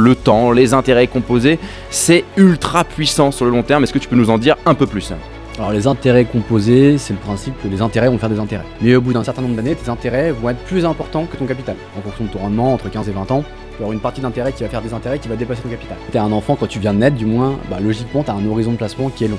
le temps, les intérêts composés, c'est ultra puissant sur le long terme. Est-ce que tu peux nous en dire un peu plus ? Alors les intérêts composés, c'est le principe que les intérêts vont faire des intérêts. Mais au bout d'un certain nombre d'années, tes intérêts vont être plus importants que ton capital. En fonction de ton rendement, entre 15 et 20 ans, tu vas avoir une partie d'intérêt qui va faire des intérêts qui va dépasser ton capital. Tu es un enfant, quand tu viens de naître, du moins, logiquement, tu as un horizon de placement qui est long.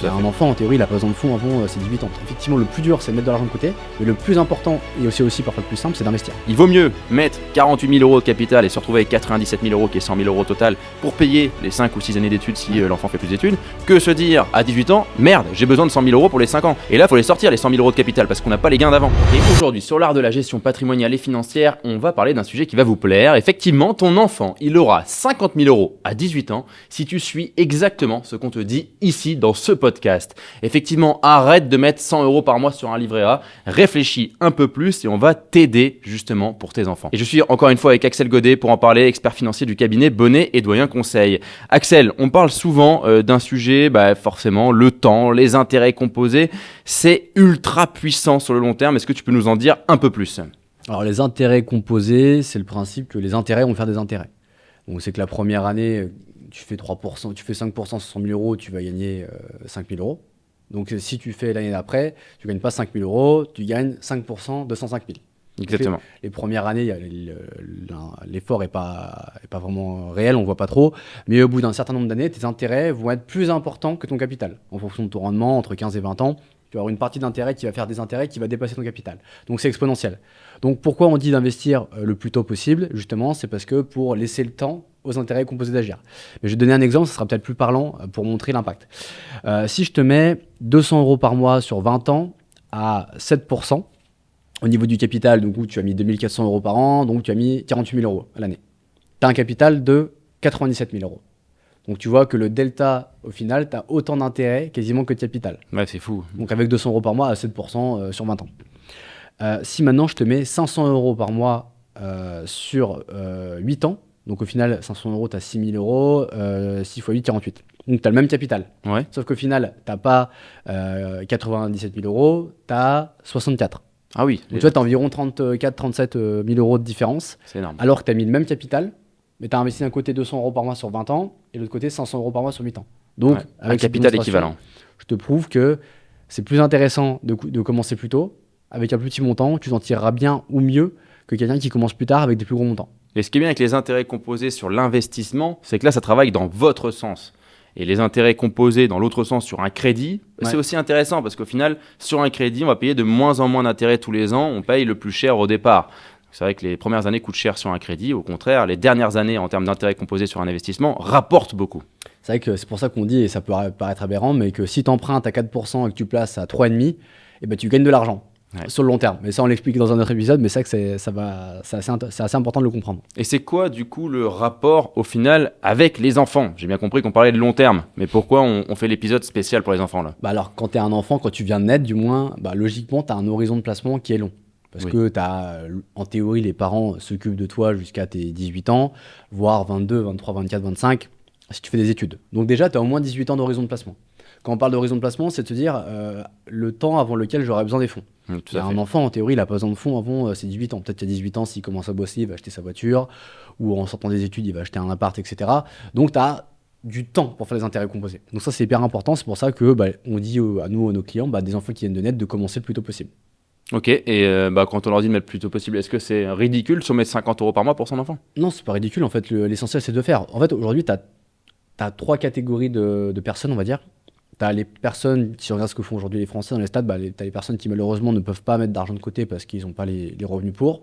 Un enfant, en théorie, il a pas besoin de fonds avant ses 18 ans. Effectivement, le plus dur, c'est de mettre de l'argent de côté. Mais le plus important, et aussi parfois le plus simple, c'est d'investir. Il vaut mieux mettre 48 000 euros de capital et se retrouver avec 97 000 euros, qui est 100 000 euros au total, pour payer les 5 ou 6 années d'études si l'enfant fait plus d'études, que se dire à 18 ans, merde, j'ai besoin de 100 000 euros pour les 5 ans. Et là, il faut les sortir, les 100 000 euros de capital, parce qu'on n'a pas les gains d'avant. Et aujourd'hui, sur l'art de la gestion patrimoniale et financière, on va parler d'un sujet qui va vous plaire. Effectivement, ton enfant, il aura 50 000 euros à 18 ans si tu suis exactement ce qu'on te dit ici dans ce podcast. Effectivement, arrête de mettre 100 euros par mois sur un livret A, réfléchis un peu plus et on va t'aider justement pour tes enfants. Et je suis encore une fois avec Axel Godet pour en parler, expert financier du cabinet Bonnet et Doyen Conseil. Axel, on parle souvent d'un sujet, forcément, le temps, les intérêts composés, c'est ultra puissant sur le long terme. Est-ce que tu peux nous en dire un peu plus ? Alors les intérêts composés, c'est le principe que les intérêts vont faire des intérêts. Donc c'est que la première année, tu fais 3%, tu fais 5% sur 100 000 euros, tu vas gagner 5 000 euros. Donc si tu fais l'année d'après, tu ne gagnes pas 5 000 euros, tu gagnes 5% de 105 000. Exactement. Les premières années, l'effort n'est pas vraiment réel, on ne voit pas trop. Mais au bout d'un certain nombre d'années, tes intérêts vont être plus importants que ton capital. En fonction de ton rendement, entre 15 et 20 ans, tu vas avoir une partie d'intérêt qui va faire des intérêts qui va dépasser ton capital. Donc c'est exponentiel. Donc pourquoi on dit d'investir le plus tôt possible ? Justement, c'est parce que pour laisser le temps aux intérêts composés d'agir. Mais je vais te donner un exemple, ce sera peut-être plus parlant pour montrer l'impact. Si je te mets 200 euros par mois sur 20 ans à 7%, au niveau du capital, donc tu as mis 2 400 euros par an, donc tu as mis 48 000 euros à l'année. Tu as un capital de 97 000 euros. Donc tu vois que le delta, au final, tu as autant d'intérêt quasiment que de capital. Ouais, c'est fou. Donc avec 200 euros par mois à 7% sur 20 ans. Si maintenant je te mets 500 euros par mois sur 8 ans, donc au final 500 euros, tu as 6 000 euros, 6 x 8, 48. Donc tu as le même capital. Ouais. Sauf qu'au final, tu n'as pas 97 000 euros, tu as 64. Ah oui. Donc tu vois, tu as environ 34-37 000 euros de différence. C'est énorme. Alors que tu as mis le même capital, mais tu as investi d'un côté 200 euros par mois sur 20 ans et de l'autre côté 500 euros par mois sur 8 ans. Donc, avec un capital équivalent. Je te prouve que c'est plus intéressant de commencer plus tôt. Avec un plus petit montant, tu t'en tireras bien ou mieux que quelqu'un qui commence plus tard avec des plus gros montants. Et ce qui est bien avec les intérêts composés sur l'investissement, c'est que là, ça travaille dans votre sens. Et les intérêts composés dans l'autre sens sur un crédit, c'est aussi intéressant parce qu'au final, sur un crédit, on va payer de moins en moins d'intérêts tous les ans. On paye le plus cher au départ. C'est vrai que les premières années coûtent cher sur un crédit. Au contraire, les dernières années, en termes d'intérêts composés sur un investissement, rapportent beaucoup. C'est vrai que c'est pour ça qu'on dit, et ça peut paraître aberrant, mais que si tu empruntes à 4% et que tu places à 3,5%, tu gagnes de l'argent. Sur le long terme. Mais ça, on l'explique dans un autre épisode, mais c'est vrai que c'est assez important de le comprendre. Et c'est quoi, du coup, le rapport, au final, avec les enfants ? J'ai bien compris qu'on parlait de long terme, mais pourquoi on fait l'épisode spécial pour les enfants, là ? Alors, quand tu es un enfant, quand tu viens de naître, du moins, logiquement, tu as un horizon de placement qui est long. Parce que en théorie, les parents s'occupent de toi jusqu'à tes 18 ans, voire 22, 23, 24, 25, si tu fais des études. Donc déjà, tu as au moins 18 ans d'horizon de placement. Quand on parle d'horizon de placement, c'est de se dire le temps avant lequel j'aurais besoin des fonds. Un enfant, en théorie, il n'a pas besoin de fonds avant ses 18 ans. Peut-être qu'à 18 ans, s'il commence à bosser, il va acheter sa voiture, ou en sortant des études, il va acheter un appart, etc. Donc, tu as du temps pour faire les intérêts composés. Donc ça, c'est hyper important. C'est pour ça que on dit à nos clients, des enfants qui viennent de naître, de commencer le plus tôt possible. Ok, et quand on leur dit de mettre le plus tôt possible, est-ce que c'est ridicule de mettre 50 euros par mois pour son enfant ? Non, c'est pas ridicule. En fait, l'essentiel, c'est de faire. En fait, aujourd'hui, tu as 3 catégories de personnes, on va dire. Tu as les personnes, si on regarde ce que font aujourd'hui les Français dans les stades, tu as les personnes qui malheureusement ne peuvent pas mettre d'argent de côté parce qu'ils n'ont pas les revenus pour.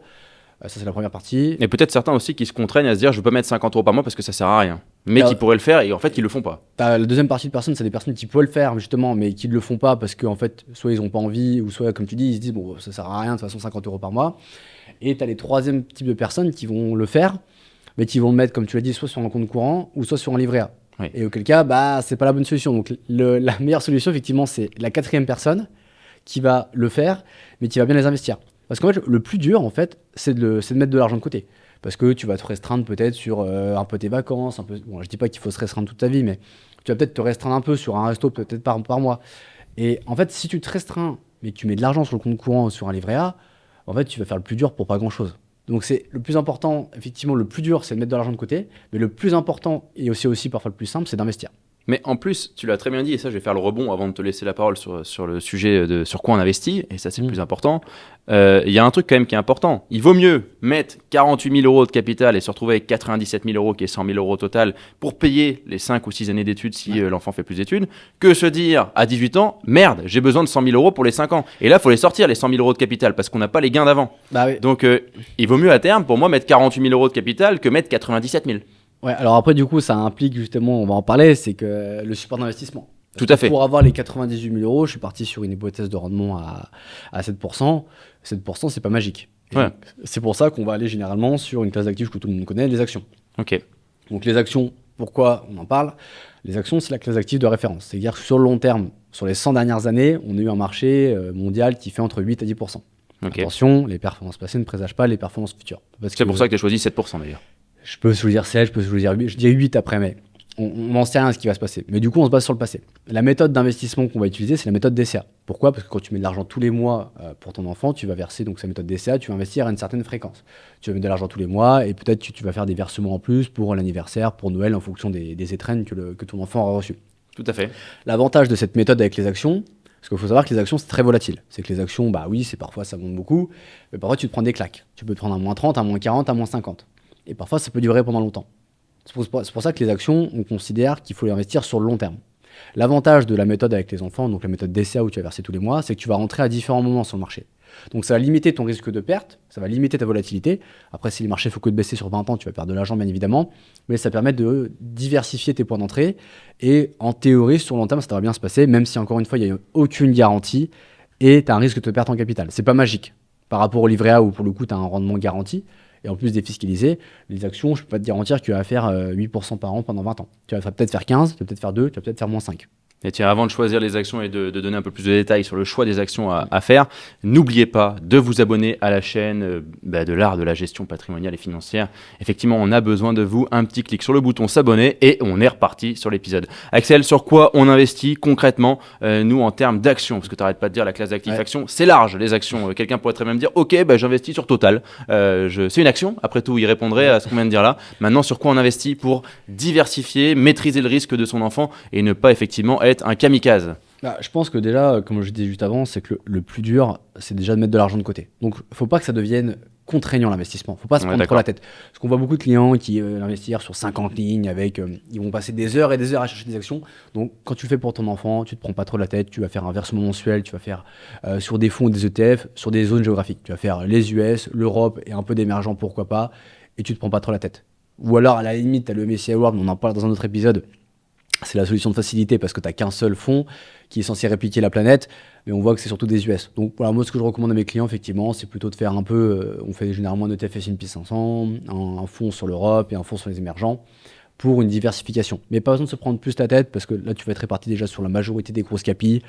Ça, c'est la première partie. Et peut-être certains aussi qui se contraignent à se dire je ne veux pas mettre 50 euros par mois parce que ça sert à rien. Mais qui pourraient le faire et en fait qui le font pas. Tu as la deuxième partie de personnes, c'est des personnes qui peuvent le faire justement, mais qui ne le font pas parce qu'en fait, soit ils n'ont pas envie, ou soit, comme tu dis, ils se disent bon, ça sert à rien de toute façon 50 euros par mois. Et tu as les troisième types de personnes qui vont le faire, mais qui vont le mettre, comme tu l'as dit, soit sur un compte courant ou soit sur un livret A. Oui. Et auquel cas, c'est pas la bonne solution. Donc la meilleure solution, effectivement, c'est la quatrième personne qui va le faire, mais qui va bien les investir. Parce qu'en fait, le plus dur, en fait, c'est de mettre de l'argent de côté. Parce que tu vas te restreindre peut-être sur un peu tes vacances. Bon, je dis pas qu'il faut se restreindre toute ta vie, mais tu vas peut-être te restreindre un peu sur un resto, peut-être par mois. Et en fait, si tu te restreins, mais que tu mets de l'argent sur le compte courant ou sur un livret A, en fait, tu vas faire le plus dur pour pas grand-chose. Donc c'est le plus important, effectivement, le plus dur, c'est de mettre de l'argent de côté, mais le plus important, et aussi parfois le plus simple, c'est d'investir. Mais en plus, tu l'as très bien dit, et ça je vais faire le rebond avant de te laisser la parole sur le sujet de sur quoi on investit, et ça c'est le plus important. Il y a un truc quand même qui est important. Il vaut mieux mettre 48 000 euros de capital et se retrouver avec 97 000 euros qui est 100 000 euros au total pour payer les 5 ou 6 années d'études si l'enfant fait plus d'études, que se dire à 18 ans, merde, j'ai besoin de 100 000 euros pour les 5 ans. Et là, il faut les sortir les 100 000 euros de capital parce qu'on n'a pas les gains d'avant. Bah oui. Donc il vaut mieux à terme pour moi mettre 48 000 euros de capital que mettre 97 000. Ouais, alors après, du coup, ça implique justement, on va en parler, c'est que le support d'investissement. Tout à fait. Pour avoir les 98 000 euros, je suis parti sur une hypothèse de rendement à 7%. 7%, c'est pas magique. Et Ouais. c'est pour ça qu'on va aller généralement sur une classe d'actifs que tout le monde connaît, les actions. Ok. Donc les actions, pourquoi on en parle? Les actions, c'est la classe d'actifs de référence. C'est-à-dire que sur le long terme, sur les 100 dernières années, on a eu un marché mondial qui fait entre 8 et 10%. Ok. Attention, les performances passées ne présagent pas les performances futures. C'est pour ça que tu as choisi 7% d'ailleurs. Je peux vous dire 7, je peux vous dire 8, je dis 8 après, mais on n'en sait rien de ce qui va se passer. Mais du coup, on se base sur le passé. La méthode d'investissement qu'on va utiliser, c'est la méthode DCA. Pourquoi? Parce que quand tu mets de l'argent tous les mois pour ton enfant, tu vas verser donc sa méthode DCA, tu vas investir à une certaine fréquence. Tu vas mettre de l'argent tous les mois et peut-être tu vas faire des versements en plus pour l'anniversaire, pour Noël, en fonction des étrennes que ton enfant aura reçues. Tout à fait. L'avantage de cette méthode avec les actions, parce qu'il faut savoir que les actions, c'est très volatile. C'est que les actions, bah oui, c'est parfois ça monte beaucoup, mais parfois tu te prends des claques. Tu peux te prendre un moins 30, un moins 40, un moins 50. Et parfois, ça peut durer pendant longtemps. C'est pour ça que les actions, on considère qu'il faut les investir sur le long terme. L'avantage de la méthode avec les enfants, donc la méthode DCA où tu vas verser tous les mois, c'est que tu vas rentrer à différents moments sur le marché. Donc ça va limiter ton risque de perte, ça va limiter ta volatilité. Après, si les marchés font que de baisser sur 20 ans, tu vas perdre de l'argent, bien évidemment. Mais ça permet de diversifier tes points d'entrée. Et en théorie, sur le long terme, ça devrait bien se passer, même si encore une fois, il n'y a aucune garantie et tu as un risque de perte en capital. C'est pas magique par rapport au livret A où pour le coup, tu as un rendement garanti. Et en plus défiscaliser, les actions, je ne peux pas te garantir que tu vas faire 8% par an pendant 20 ans. Tu vas peut-être faire 15, tu vas peut-être faire 2, tu vas peut-être faire moins 5. Et tiens, avant de choisir les actions et de donner un peu plus de détails sur le choix des actions à faire, n'oubliez pas de vous abonner à la chaîne de l'art de la gestion patrimoniale et financière. Effectivement, on a besoin de vous. Un petit clic sur le bouton s'abonner et on est reparti sur l'épisode. Axel, sur quoi on investit concrètement, nous, en termes d'actions? Parce que tu n'arrêtes pas de dire la classe d'actifs actions, c'est large les actions. Quelqu'un pourrait très bien me dire, ok, j'investis sur Total. C'est une action, après tout, il répondrait à ce qu'on vient de dire là. Maintenant, sur quoi on investit pour diversifier, maîtriser le risque de son enfant et ne pas effectivement être un kamikaze? Je pense que déjà, comme je disais juste avant, c'est que le plus dur, c'est déjà de mettre de l'argent de côté. Donc, il ne faut pas que ça devienne contraignant l'investissement. Il ne faut pas se prendre trop la tête. Parce qu'on voit beaucoup de clients qui investissent sur 50 lignes avec, ils vont passer des heures et des heures à chercher des actions. Donc, quand tu le fais pour ton enfant, tu ne te prends pas trop la tête. Tu vas faire un versement mensuel, tu vas faire sur des fonds, des ETF, sur des zones géographiques. Tu vas faire les US, l'Europe et un peu d'émergents, pourquoi pas. Et tu ne te prends pas trop la tête. Ou alors, à la limite, tu as le MSCI World, on en parle dans un autre épisode. C'est la solution de facilité parce que tu n'as qu'un seul fonds qui est censé répliquer la planète, mais on voit que c'est surtout des US. Donc voilà, moi ce que je recommande à mes clients, effectivement, c'est plutôt de faire un peu, on fait généralement un ETF S&P 500, un fonds sur l'Europe et un fonds sur les émergents pour une diversification. Mais pas besoin de se prendre plus la tête parce que là tu vas être réparti déjà sur la majorité des grosses capis.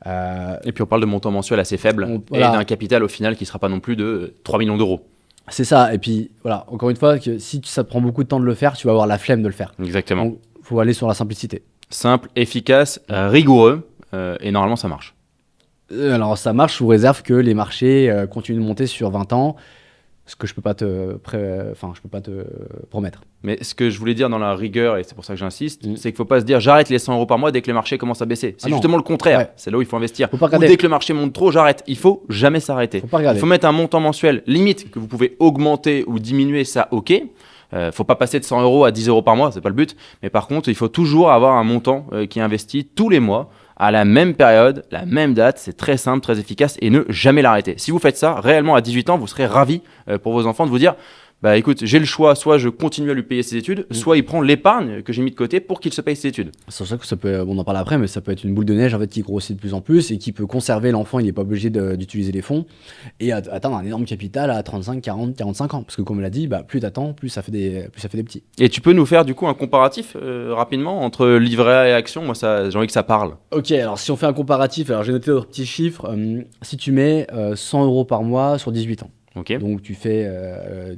Et puis on parle de montants mensuels assez faibles et d'un capital au final qui ne sera pas non plus de 3 millions d'euros. C'est ça, et puis voilà, encore une fois, que si ça te prend beaucoup de temps de le faire, tu vas avoir la flemme de le faire. Exactement. Donc, faut aller sur la simplicité. Simple, efficace, rigoureux, et normalement ça marche. Alors ça marche sous réserve que les marchés continuent de monter sur 20 ans, ce que je peux pas te promettre. Mais ce que je voulais dire dans la rigueur, et c'est pour ça que j'insiste, c'est qu'il ne faut pas se dire j'arrête les 100 euros par mois dès que le marché commence à baisser. C'est justement le contraire. Ouais. C'est là où il faut investir. Faut pas Ou dès que le marché monte trop, j'arrête. Il faut jamais s'arrêter. Il faut mettre un montant mensuel limite que vous pouvez augmenter ou diminuer, ça ok. Faut pas passer de 100 euros à 10 euros par mois, c'est pas le but. Mais par contre, il faut toujours avoir un montant qui est investi tous les mois à la même période, la même date. C'est très simple, très efficace et ne jamais l'arrêter. Si vous faites ça, réellement à 18 ans, vous serez ravis pour vos enfants de vous dire bah écoute, j'ai le choix, soit je continue à lui payer ses études, soit il prend l'épargne que j'ai mis de côté pour qu'il se paye ses études. C'est ça que ça peut, on en parle après, mais ça peut être une boule de neige en fait qui grossit de plus en plus et qui peut conserver l'enfant, il n'est pas obligé d'utiliser les fonds et atteindre un énorme capital à 35, 40, 45 ans. Parce que comme on l'a dit, plus t'attends, plus ça fait des petits. Et tu peux nous faire du coup un comparatif rapidement entre livret A et action? Moi j'ai envie que ça parle. Ok, alors si on fait un comparatif, alors j'ai noté d'autres petits chiffres. Si tu mets 100 euros par mois sur 18 ans. Okay. Donc tu fais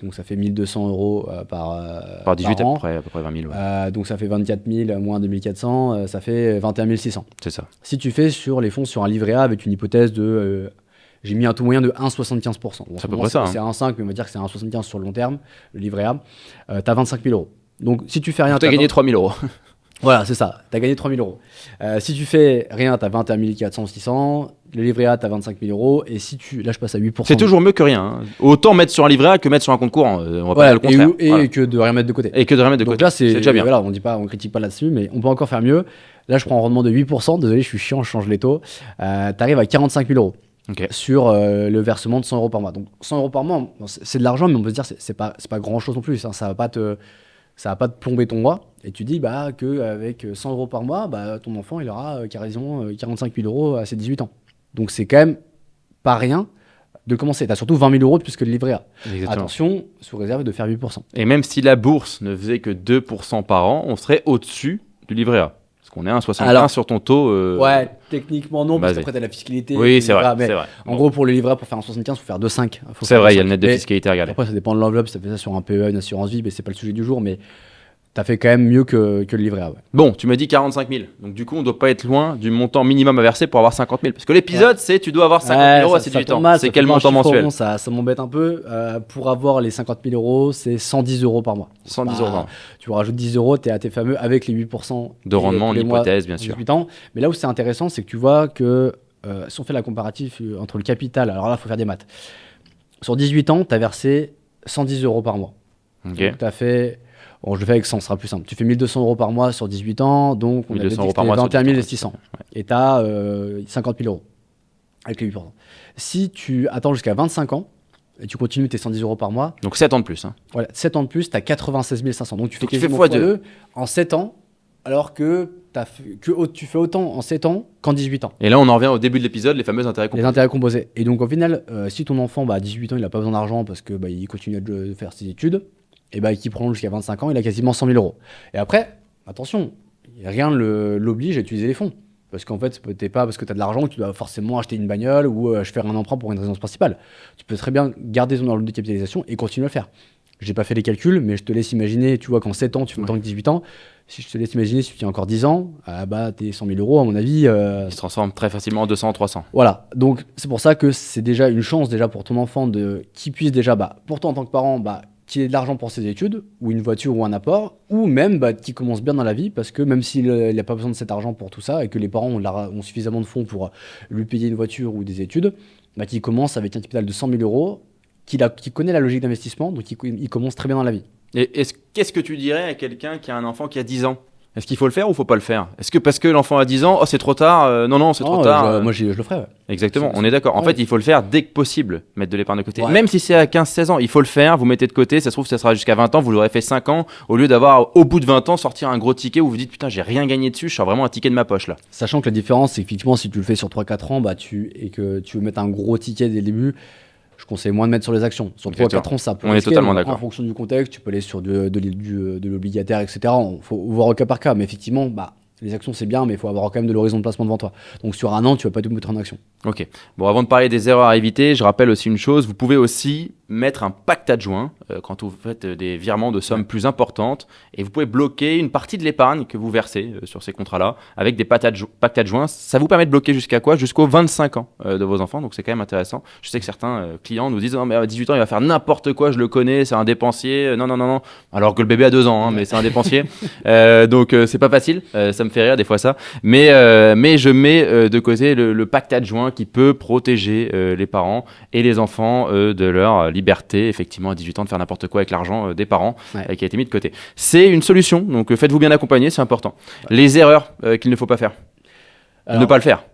donc ça fait 1200 euros par 18 par an. à peu près 20 000. Ouais. Donc ça fait 24 000 moins 2400, ça fait 21 600. C'est ça. Si tu fais sur les fonds sur un livret A avec une hypothèse de j'ai mis un taux moyen de 1,75%. Bon, C'est à peu près ça, C'est 1,5, mais on va dire que c'est 1,75 sur le long terme, le livret A. Tu as 25 000 euros. Donc si tu fais rien, Tu as gagné 3 000 euros. Voilà, c'est ça. Tu as gagné 3 000 euros. Si tu fais rien, tu as 21 400, 600. Le livret A, tu as 25 000 euros. Et si tu. Là, je passe à 8%. C'est toujours mieux que rien. Hein. Autant mettre sur un livret A que mettre sur un compte courant. On va pas dire le contraire. Et que de rien mettre de côté. Et que de rien mettre de Donc côté. là, c'est déjà bien. Voilà, on critique pas là-dessus, mais on peut encore faire mieux. Là, je prends un rendement de 8%. Désolé, je suis chiant, je change les taux. Tu arrives à 45 000 euros. Okay. Sur le versement de 100 euros par mois. Donc 100 euros par mois, bon, c'est de l'argent, mais on peut se dire c'est pas grand-chose non plus. Hein. Ça va pas te plomber ton mois. Et tu dis qu'avec 100 euros par mois, ton enfant il aura quasiment 45 000 euros à ses 18 ans. Donc c'est quand même pas rien de commencer. Tu as surtout 20 000 euros plus que le livret A. Exactement. Attention, sous réserve de faire 8%. Et même si la bourse ne faisait que 2% par an, on serait au-dessus du livret A. Parce qu'on est à 1,75 sur ton taux. Ouais, techniquement non, parce qu'après tu as la fiscalité. Oui, c'est vrai. En gros, pour le livret A, pour faire 1,75, il faut faire 2,5. C'est vrai, il y a le net de fiscalité à regarder. Après, ça dépend de l'enveloppe. Si tu as fait ça sur un PEA, une assurance vie, mais c'est pas le sujet du jour. Mais t'as fait quand même mieux que le livret A. Ouais. Bon, tu m'as dit 45 000. Donc, du coup, on doit pas être loin du montant minimum à verser pour avoir 50 000. Parce que l'épisode, c'est tu dois avoir 50 000 euros à 18 ans. C'est quel montant mensuel? Ça m'embête un peu. Pour avoir les 50 000 euros, c'est 110 euros par mois. 110 euros par mois. Tu rajoutes 10 euros, tu es à tes fameux avec les 8% de rendement en hypothèse, bien sûr. 18 ans. Mais là où c'est intéressant, c'est que tu vois que si on fait la comparatif entre le capital, alors là, il faut faire des maths. Sur 18 ans, tu as versé 110 euros par mois. Okay. Donc, tu as fait. Bon, je le fais avec 100, ce sera plus simple. Tu fais 1 200 euros par mois sur 18 ans, donc on a dit que c'était 21 600. Ouais. Et tu as 50 000 euros avec les 8%. Si tu attends jusqu'à 25 ans, et tu continues tes 110 euros par mois. Donc 7 ans de plus. Hein. Voilà, 7 ans de plus, tu as 96 500. Donc tu fais x2 en 7 ans, alors que tu fais autant en 7 ans qu'en 18 ans. Et là, on en revient au début de l'épisode, les fameux intérêts composés. Les intérêts composés. Et donc au final, si ton enfant, à 18 ans, il n'a pas besoin d'argent parce que il continue de faire ses études, et qu'il prend jusqu'à 25 ans, il a quasiment 100 000 euros. Et après, attention, rien ne l'oblige à utiliser les fonds. Parce qu'en fait, c'est pas parce que tu as de l'argent que tu dois forcément acheter une bagnole ou faire un emprunt pour une résidence principale. Tu peux très bien garder ton enveloppe de capitalisation et continuer à le faire. J'ai pas fait les calculs, mais je te laisse imaginer, tu vois, qu'en 7 ans, tu fais autant que 18 ans. Si je te laisse imaginer, si tu tiens encore 10 ans, tes 100 000 euros, à mon avis. Ils se transforment très facilement en 200, 300. Voilà. Donc, c'est pour ça que c'est déjà une chance pour ton enfant qu'il puisse déjà, pour toi en tant que parent, qu'il ait de l'argent pour ses études, ou une voiture ou un apport, ou même qu'il commence bien dans la vie, parce que même s'il n'a pas besoin de cet argent pour tout ça, et que les parents ont suffisamment de fonds pour lui payer une voiture ou des études, qu'il commence avec un capital de 100 000 euros, qu'il connaît la logique d'investissement, donc il commence très bien dans la vie. Et qu'est-ce que tu dirais à quelqu'un qui a un enfant qui a 10 ans ? Est-ce qu'il faut le faire ou faut pas le faire ? Est-ce que parce que l'enfant a 10 ans, c'est trop tard ? Non, c'est trop tard. Moi, je le ferais. Ouais. Exactement, on est d'accord. En fait, il faut le faire dès que possible, mettre de l'épargne de côté. Ouais. Même si c'est à 15-16 ans, il faut le faire, vous mettez de côté, ça se trouve, ça sera jusqu'à 20 ans, vous l'aurez fait 5 ans, au lieu d'avoir, au bout de 20 ans, sortir un gros ticket où vous dites, putain, j'ai rien gagné dessus, je sors vraiment un ticket de ma poche là. Sachant que la différence, c'est qu'effectivement, si tu le fais sur 3-4 ans, et que tu veux mettre un gros ticket dès le début, je conseille moins de mettre sur les actions. Sur 3-4 ans, ça peut On est totalement d'accord. En fonction du contexte, tu peux aller sur de l'obligataire, etc. Il faut voir au cas par cas. Mais effectivement, les actions, c'est bien, mais il faut avoir quand même de l'horizon de placement devant toi. Donc sur un an, tu ne vas pas tout mettre en action. Ok. Bon, avant de parler des erreurs à éviter, je rappelle aussi une chose. Vous pouvez aussi mettre un pacte adjoint quand vous faites des virements de sommes plus importantes. Et vous pouvez bloquer une partie de l'épargne que vous versez sur ces contrats-là avec des pactes adjoints. Ça vous permet de bloquer jusqu'à quoi ? Jusqu'aux 25 ans de vos enfants. Donc c'est quand même intéressant. Je sais que certains clients nous disent « Non, mais à 18 ans, il va faire n'importe quoi, je le connais, c'est un dépensier. Non. » Alors que le bébé a 2 ans, mais c'est un dépensier. Donc c'est pas facile. Ça me fait rire des fois ça. Mais je mets de côté le pacte adjoint qui peut protéger les parents et les enfants de leur liberté, effectivement, à 18 ans, de faire n'importe quoi avec l'argent des parents qui a été mis de côté. C'est une solution, donc faites-vous bien accompagner, c'est important. Ouais. Les erreurs qu'il ne faut pas faire. Alors, ne pas le faire.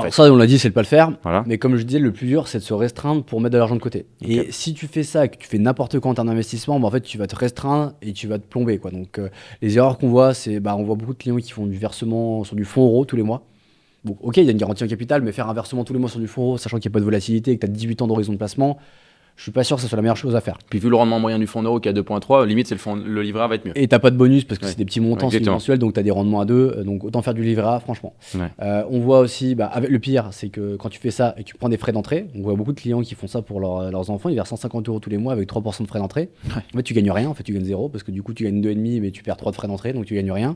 Ça, on l'a dit, c'est de ne pas le faire. Voilà. Mais comme je disais, le plus dur, c'est de se restreindre pour mettre de l'argent de côté. Okay. Et si tu fais ça et que tu fais n'importe quoi en termes d'investissement, en fait, tu vas te restreindre et tu vas te plomber, quoi. Donc, les erreurs qu'on voit, c'est on voit beaucoup de clients qui font du versement sur du fonds euro tous les mois. Bon, ok, il y a une garantie en capital, mais faire un versement tous les mois sur du fonds euro, sachant qu'il n'y a pas de volatilité et que tu as 18 ans d'horizon de placement, je suis pas sûr que ce soit la meilleure chose à faire. Puis vu le rendement moyen du fonds euro qui est à 2.3, limite le livret A va être mieux. Et t'as pas de bonus parce que c'est des petits montants, c'est mensuel, donc tu as des rendements à 2, donc autant faire du livret A, franchement. Ouais. On voit aussi, avec le pire, c'est que quand tu fais ça et que tu prends des frais d'entrée, on voit beaucoup de clients qui font ça pour leurs enfants, ils versent 150 € tous les mois avec 3% de frais d'entrée. Ouais. En fait, tu gagnes rien, en fait, tu gagnes 0 parce que du coup, tu gagnes 2,5 mais tu perds 3 de frais d'entrée, donc tu gagnes rien.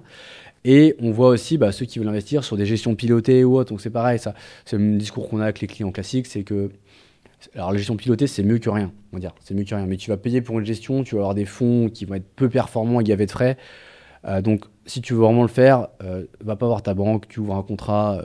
Et on voit aussi ceux qui veulent investir sur des gestions pilotées ou autres, donc c'est pareil, ça, c'est le même discours qu'on a avec les clients classiques, c'est que Alors la gestion pilotée, c'est mieux que rien, on va dire. C'est mieux que rien. Mais tu vas payer pour une gestion, tu vas avoir des fonds qui vont être peu performants et gaver de frais. Donc si tu veux vraiment le faire, va pas voir ta banque, tu ouvres un contrat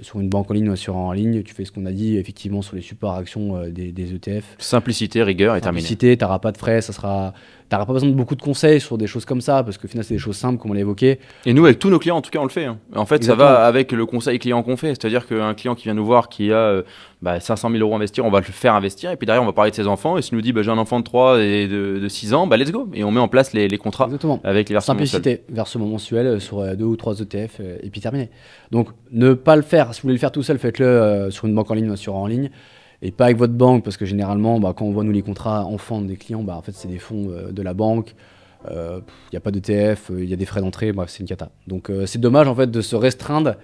sur une banque en ligne ou assureur en ligne, tu fais ce qu'on a dit effectivement sur les supports actions des ETF. Simplicité, rigueur et terminé. Simplicité, t'auras pas de frais, t'auras pas besoin de beaucoup de conseils sur des choses comme ça, parce que au final c'est des choses simples comme on l'a évoqué. Et nous, avec tous nos clients, en tout cas, on le fait. Hein. En fait, Exactement. ça va avec le conseil client qu'on fait. C'est-à-dire qu'un client qui vient nous voir, qui a 500 000 euros à investir, on va le faire investir. Et puis derrière, on va parler de ses enfants. Et s'il nous dit, j'ai un enfant de 3 et de 6 ans, let's go. Et on met en place les contrats Exactement. avec les versements mensuels. Simplicité, versement mensuel sur 2 ou 3 ETF et puis terminé. Donc ne pas le faire, si vous voulez le faire tout seul, faites-le sur une banque en ligne ou un assureur en ligne. Et pas avec votre banque, parce que généralement, quand on voit nous les contrats enfants des clients, en fait c'est des fonds de la banque. Il n'y a pas d'ETF, il y a des frais d'entrée, bref, c'est une cata. Donc c'est dommage en fait de se restreindre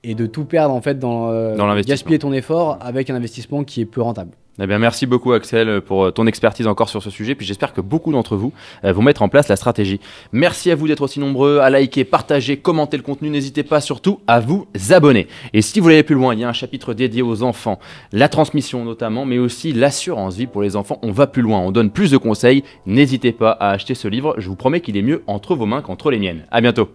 et de tout perdre en fait dans l'investissement. gaspiller ton effort avec un investissement qui est peu rentable. Eh bien, merci beaucoup Axel pour ton expertise encore sur ce sujet, puis j'espère que beaucoup d'entre vous vont mettre en place la stratégie. Merci à vous d'être aussi nombreux à liker, partager, commenter le contenu, n'hésitez pas surtout à vous abonner. Et si vous voulez aller plus loin, il y a un chapitre dédié aux enfants, la transmission notamment, mais aussi l'assurance vie pour les enfants. On va plus loin, on donne plus de conseils, n'hésitez pas à acheter ce livre, je vous promets qu'il est mieux entre vos mains qu'entre les miennes. À bientôt.